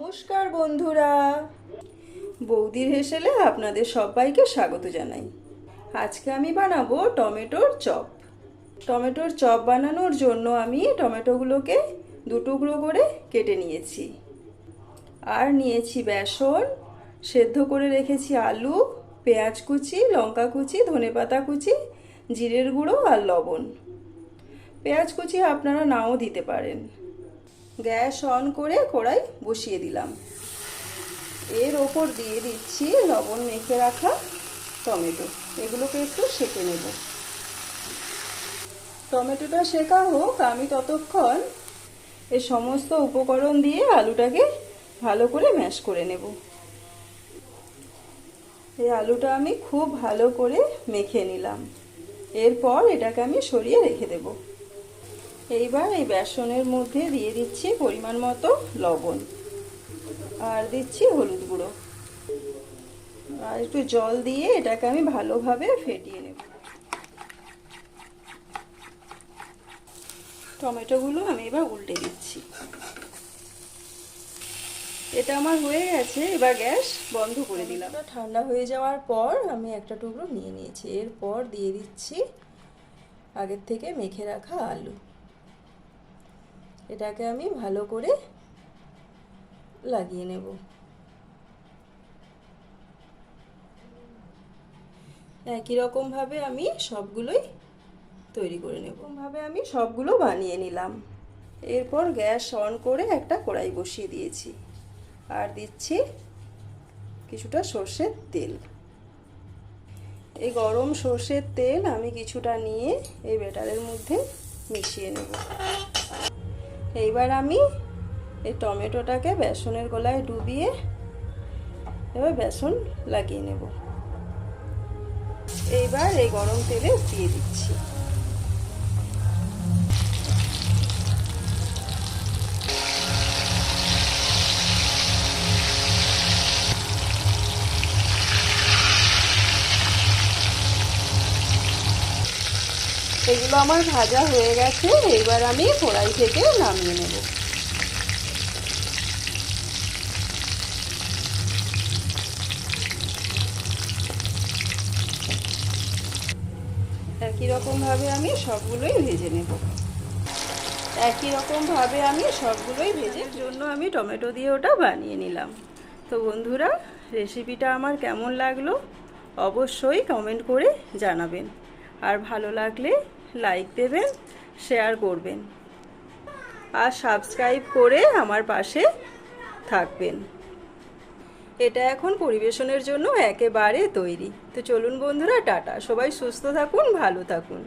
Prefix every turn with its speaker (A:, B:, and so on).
A: নমস্কার বন্ধুরা, বৌদির হেসেলে আপনাদের সবাইকে স্বাগত জানাই। আজকে আমি বানাবো টমেটোর চপ। টমেটোর চপ বানানোর জন্য আমি টমেটোগুলোকে দু টুকরো করে কেটে নিয়েছি, আর নিয়েছি বেসন, সেদ্ধ করে রেখেছি আলু, পেঁয়াজ কুচি, লঙ্কা কুচি, ধনেপাতা কুচি, জিরের গুঁড়ো আর লবণ। পেঁয়াজ কুচি আপনারা নাও দিতে পারেন। গ্যাস অন করে কড়াই বসিয়ে দিলাম। এর ওপর দিয়ে দিচ্ছি লবণ মেখে রাখা টমেটো। এগুলোকে একটু সেঁকে নেব। টমেটোটা সেঁকা হোক, আমি ততক্ষণ এই সমস্ত উপকরণ দিয়ে আলুটাকে ভালো করে ম্যাশ করে নেব। এই আলুটা আমি খুব ভালো করে মেখে নিলাম। এরপর এটাকে আমি সরিয়ে রেখে দেব। এইবার এই বেসনের মধ্যে দিয়ে দিচ্ছি পরিমাণ মতো লবণ, আর দিচ্ছি হলুদ গুঁড়ো, আর একটু জল দিয়ে এটাকে আমি ভালোভাবে ফেটিয়ে নেব। টমেটোগুলো আমি এবার উল্টে দিচ্ছি। এটা আমার হয়ে গেছে। এবার গ্যাস বন্ধ করে দিলাম। ঠান্ডা হয়ে যাওয়ার পর আমি একটা টুকরো নিয়ে নিয়েছি। এরপর দিয়ে দিচ্ছি আগের থেকে মেখে রাখা আলু। এটাকে আমি ভালো করে লাগিয়ে নেব। একই রকমভাবে আমি সবগুলোই তৈরি করে নেব। এরকমভাবে আমি সবগুলো বানিয়ে নিলাম। এরপর গ্যাস অন করে একটা কড়াই বসিয়ে দিয়েছি, আর দিচ্ছি কিছুটা সর্ষের তেল। এই গরম সর্ষের তেল আমি কিছুটা নিয়ে এই ব্যাটারের মধ্যে মিশিয়ে নেব। এইবার আমি এই টমেটোটাকে বেসনের গোলায় ডুবিয়ে এবার বেসন লাগিয়ে নেব। এইবার এই গরম তেলে দিয়ে দিচ্ছি। এগুলো আমার ভাজা হয়ে গেছে। এবার আমি কড়াই থেকে নামিয়ে নেব। একই রকমভাবে আমি সবগুলোই ভেজে নেব। ভেজের জন্য আমি টমেটো দিয়ে ওটা বানিয়ে নিলাম। তো বন্ধুরা, রেসিপিটা আমার কেমন লাগলো অবশ্যই কমেন্ট করে জানাবেন, আর ভালো লাগলে লাইক দেবেন, শেয়ার করবেন, আর সাবস্ক্রাইব করে আমার পাশে থাকবেন। এটা এখন পরিবেশনের জন্য একেবারে তৈরি। তো চলুন বন্ধুরা, টাটা। সবাই সুস্থ থাকুন, ভালো থাকুন।